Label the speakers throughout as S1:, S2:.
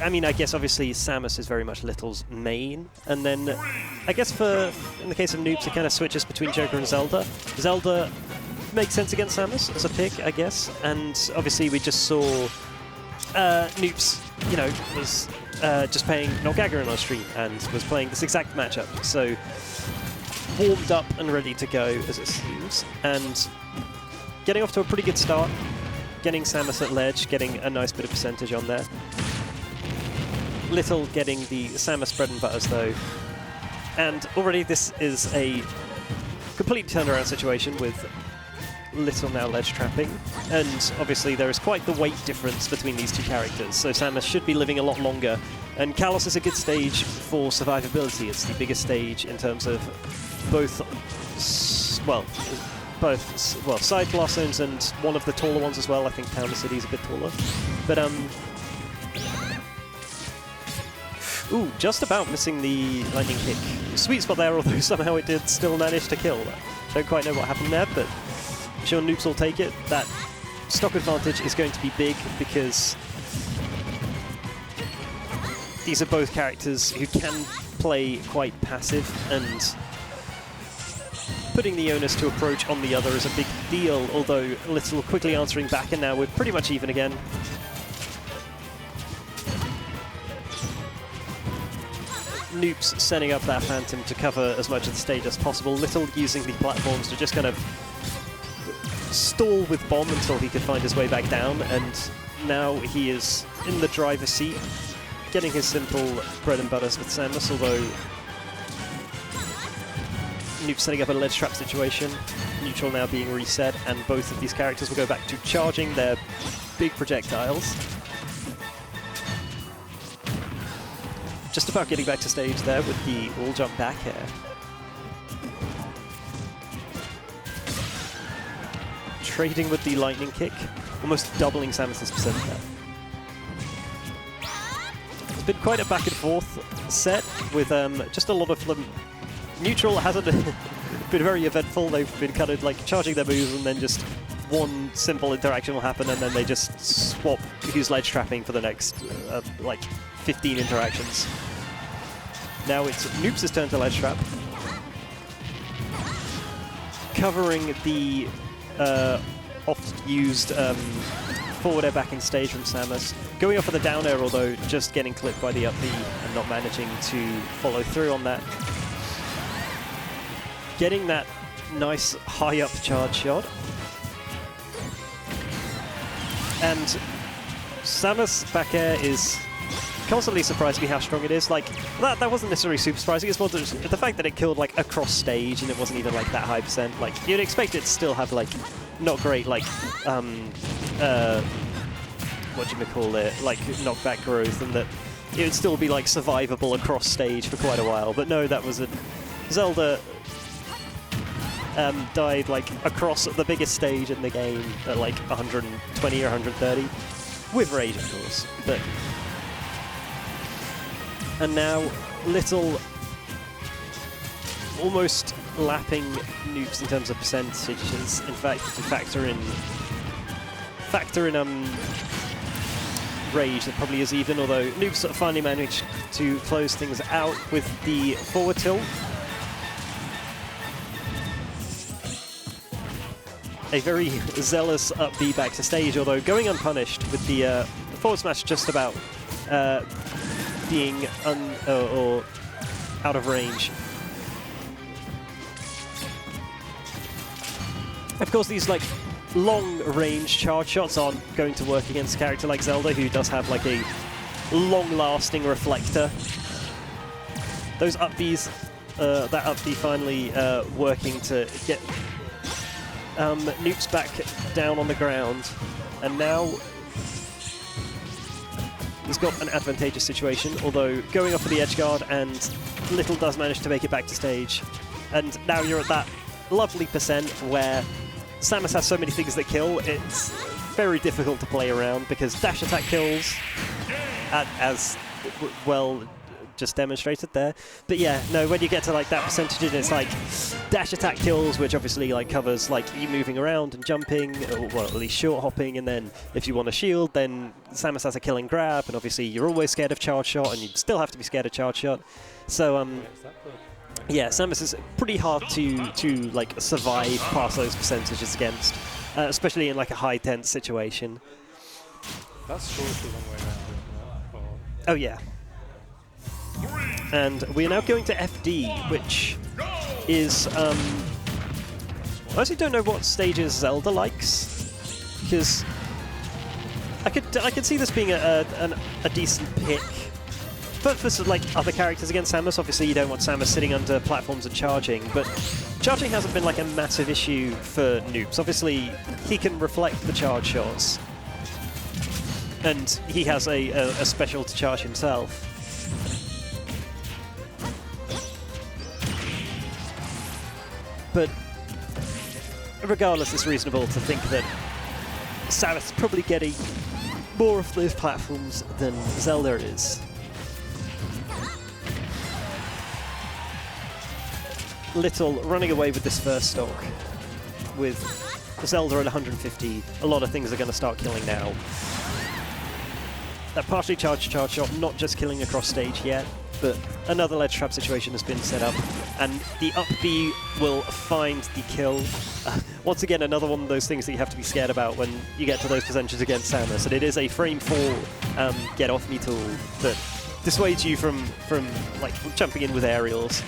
S1: I mean, I guess obviously Samus is very much Little's main, and then I guess in the case of Noops, it kind of switches between Joker and Zelda. Zelda makes sense against Samus as a pick, I guess, and obviously we just saw Noops, you know, was just playing Nogagger on our stream and was playing this exact matchup, so warmed up and ready to go, as it seems, and getting off to a pretty good start, getting Samus at ledge, getting a nice bit of percentage on there. Little getting the Samus bread and butters though, and already this is a complete turnaround situation with Little now ledge trapping, and obviously there is quite the weight difference between these two characters, so Samus should be living a lot longer, and Kalos is a good stage for survivability. It's the biggest stage in terms of both side blast zones and one of the taller ones as well. I think Town City is a bit taller, but ooh, just about missing the lightning kick. Sweet spot there, although somehow it did still manage to kill. Don't quite know what happened there, but I'm sure Noops will take it. That stock advantage is going to be big because these are both characters who can play quite passive, and putting the onus to approach on the other is a big deal, although Little quickly answering back, and now we're pretty much even again. Noops setting up that Phantom to cover as much of the stage as possible. Little using the platforms to just kind of stall with Bomb until he could find his way back down, and now he is in the driver's seat, getting his simple bread and butters with Samus, although Noops setting up a ledge trap situation, neutral now being reset, and both of these characters will go back to charging their big projectiles. Just about getting back to stage there with the wall jump back air. Trading with the lightning kick, almost doubling Samus's percent there. It's been quite a back and forth set with just a lot of them. Neutral hasn't been very eventful. They've been kind of like charging their moves, and then just one simple interaction will happen, and then they just swap who's ledge trapping for the next like 15 interactions. Now it's Noops' turn to ledge trap, covering the oft-used forward air backing stage from Samus, going off for the down air, although just getting clipped by the up B and not managing to follow through on that. Getting that nice high up charge shot. And Samus back air is constantly surprised me how strong it is. Like, that wasn't necessarily super surprising. It's more just the fact that it killed like across stage and it wasn't even like that high percent. Like, you'd expect it to still have like not great like whatchamacallit, like knockback growth, and that it would still be like survivable across stage for quite a while. But no, that was a Zelda died like across the biggest stage in the game at like 120 or 130 with rage, of course. But and now Little almost lapping Noops in terms of percentages. In fact, if you factor in rage, that probably is even, although Noops finally managed to close things out with the forward tilt. A very zealous up B back to stage, although going unpunished with the forward smash just about being or out of range. Of course, these like long-range charge shots aren't going to work against a character like Zelda, who does have like a long-lasting reflector. Those up Bs, that up B finally working to get Noops back down on the ground, and now he's got an advantageous situation, although going off for the edge guard, and Little does manage to make it back to stage. And now you're at that lovely percent where Samus has so many things that kill, it's very difficult to play around, because dash attack kills, as well just demonstrated there. But yeah, no, when you get to like that percentage, and it's like dash attack kills, which obviously like covers like you moving around and jumping, or well, at least short hopping, and then if you want to shield, then Samus has a kill and grab, and obviously you're always scared of charge shot, and you still have to be scared of charge shot. So yeah, Samus is pretty hard to like survive past those percentages against, especially in like a high tense situation.
S2: That's totally the long way around, isn't it?
S1: Oh yeah. And we're now going to FD, which is I actually don't know what stages Zelda likes, because I could see this being a decent pick. But for sort of like other characters against Samus, obviously you don't want Samus sitting under platforms and charging, but charging hasn't been like a massive issue for Noops. Obviously he can reflect the charge shots, and he has a special to charge himself. But regardless, it's reasonable to think that Samus is probably getting more of those platforms than Zelda is. Little running away with this first stock. With Zelda at 150, a lot of things are going to start killing now. That partially charged charge shot, not just killing across stage yet, but another ledge trap situation has been set up, and the up B will find the kill. Once again, another one of those things that you have to be scared about when you get to those percentages against Samus, and it is a frame 4 get off me tool that dissuades you from like jumping in with aerials.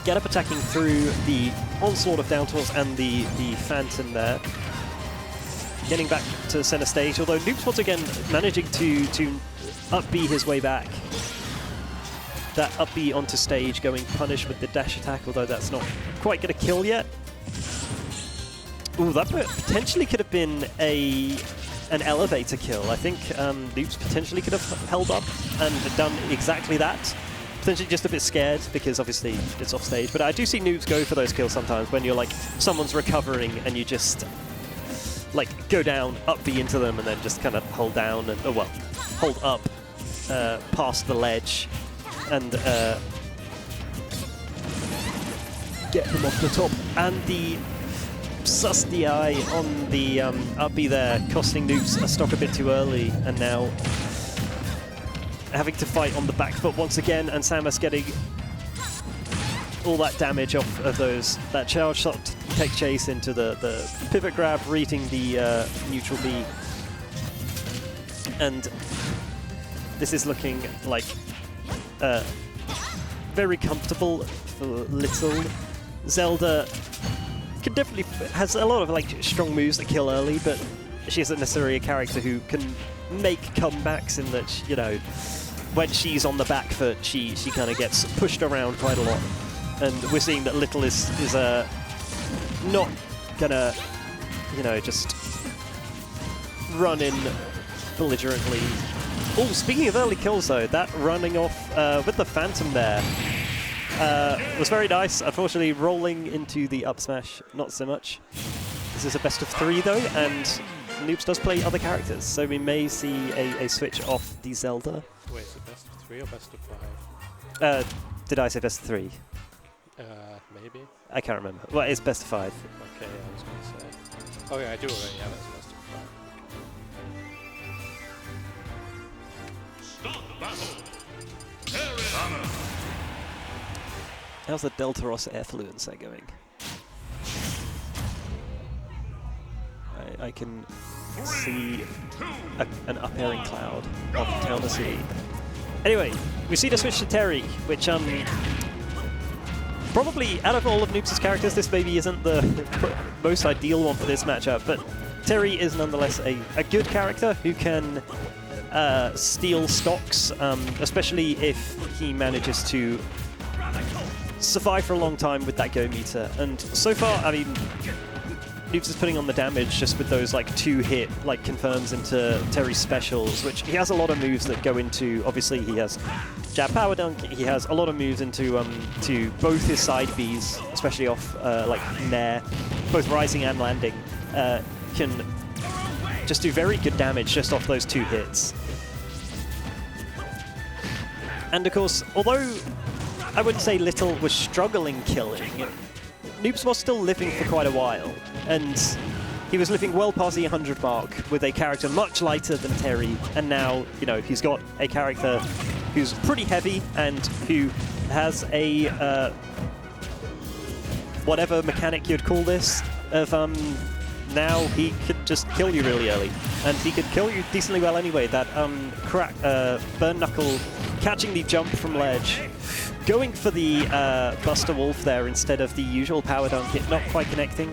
S1: Get up attacking through the onslaught of down tilts and the Phantom there. Getting back to center stage, although Noops once again managing to up B his way back. That up B onto stage, going punish with the dash attack, although that's not quite going to kill yet. Ooh, that potentially could have been an elevator kill. I think Noops potentially could have held up and done exactly that. Potentially just a bit scared because obviously it's off stage, but I do see Noops go for those kills sometimes when you're like someone's recovering and you just like go down, up B into them, and then just kind of hold down and well, hold up past the ledge and get them off the top. And the sus DI on the up B there, costing Noops a stock a bit too early, and now having to fight on the back foot once again, and Samus getting all that damage off of that charge shot to take chase into the pivot grab, reading the neutral B. And this is looking like very comfortable for Little. Zelda can definitely has a lot of like strong moves that kill early, but she isn't necessarily a character who can make comebacks in that, you know, when she's on the back foot, she kind of gets pushed around quite a lot. And we're seeing that Little is not gonna, you know, just run in belligerently. Oh, speaking of early kills though, that running off with the Phantom there was very nice. Unfortunately, rolling into the up smash, not so much. This is a best of 3 though, and Noops does play other characters, so we may see a switch off the Zelda.
S2: Wait, is it best of 3 or best of 5?
S1: Did I say best of 3?
S2: Maybe.
S1: I can't remember. Well, it's best of 5.
S2: Okay, I was going to say. Oh yeah, I do already have it as best of 5. Stop the battle!
S1: How's the Deltaros Airfluencer going? I can see an up-airing cloud of Telnesy. Anyway, we see the switch to Terry, which probably out of all of Noops' characters, this maybe isn't the most ideal one for this matchup, but Terry is nonetheless a good character who can steal stocks, especially if he manages to survive for a long time with that go meter. And so far, I mean, Noops is putting on the damage just with those like 2-hit like confirms into Terry's specials, which he has a lot of moves that go into. Obviously, he has jab power dunk. He has a lot of moves into to both his side Bs, especially off like Nair, both rising and landing. Can just do very good damage just off those 2 hits. And of course, although I wouldn't say Little was struggling killing, Noops was still living for quite a while, and he was living well past the 100 mark with a character much lighter than Terry, and now, you know, he's got a character who's pretty heavy and who has a whatever mechanic you'd call this, of now he could just kill you really early, and he could kill you decently well anyway. That Burn Knuckle catching the jump from ledge, going for the Buster Wolf there instead of the usual power dunk hit, not quite connecting.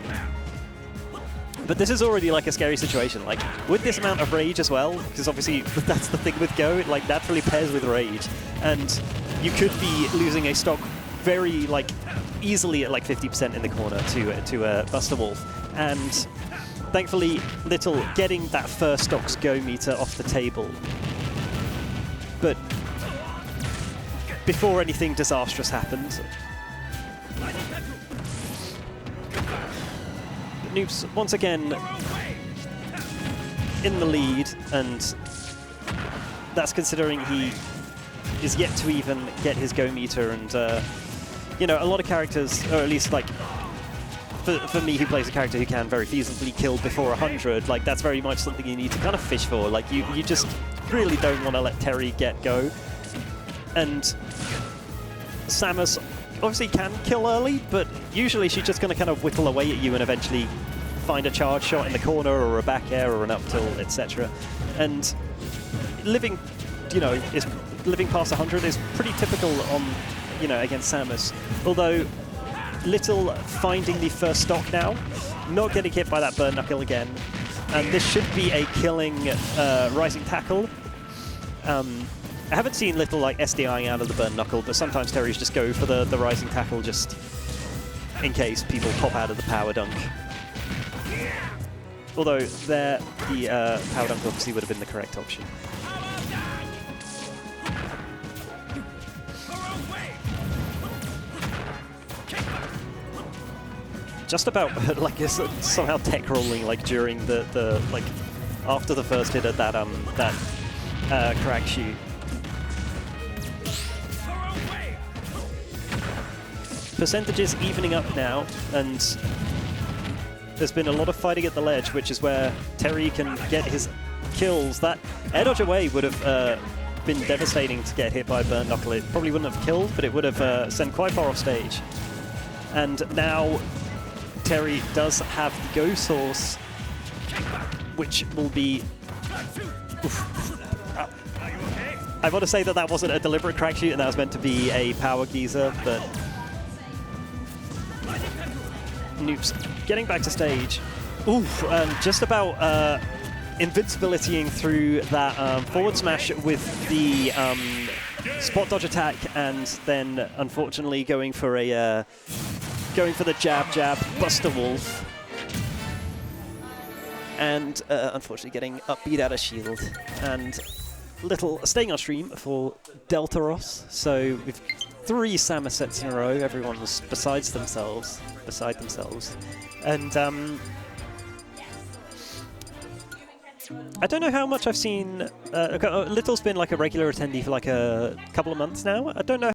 S1: But this is already like a scary situation. Like with this amount of rage as well, because obviously that's the thing with Go, it like naturally pairs with rage, and you could be losing a stock very like easily at like 50% in the corner to Buster Wolf. And thankfully, Little getting that first stock's Go meter off the table. But before anything disastrous happened, Noops once again in the lead, and that's considering he is yet to even get his Go meter. And you know, a lot of characters, or at least like for me who plays a character who can very feasibly kill before 100, like that's very much something you need to kind of fish for. Like you just really don't want to let Terry get Go. And Samus obviously can kill early, but usually she's just going to kind of whittle away at you and eventually find a charge shot in the corner or a back air or an up tilt, etc. And living, you know, is living past 100 is pretty typical on, you know, against Samus. Although Little finding the first stock now, not getting hit by that Burn Knuckle again, and this should be a killing rising tackle. I haven't seen Little like SDIing out of the Burn Knuckle, but sometimes Terry's just go for the rising tackle just in case people pop out of the power dunk. Although there, the power dunk obviously would have been the correct option. Just about like somehow tech rolling like during the like after the first hit at that crack shoot. Percentages evening up now, and there's been a lot of fighting at the ledge, which is where Terry can get his kills. That air dodge away would have been devastating to get hit by Burn Knuckle. It probably wouldn't have killed, but it would have sent quite far off stage. And now Terry does have the Go source, which will be... I want to say that that wasn't a deliberate crack shoot and that was meant to be a power geyser, but Noops getting back to stage. Oof, just about invincibilitying through that forward smash with the spot dodge attack, and then unfortunately going for the jab Buster Wolf, and unfortunately getting upbeat out of shield. And Little staying on stream for Deltaros, so we've 3 Samus sets in a row. Everyone's beside themselves, and I don't know how much I've seen. Little's been like a regular attendee for like a couple of months now. I don't know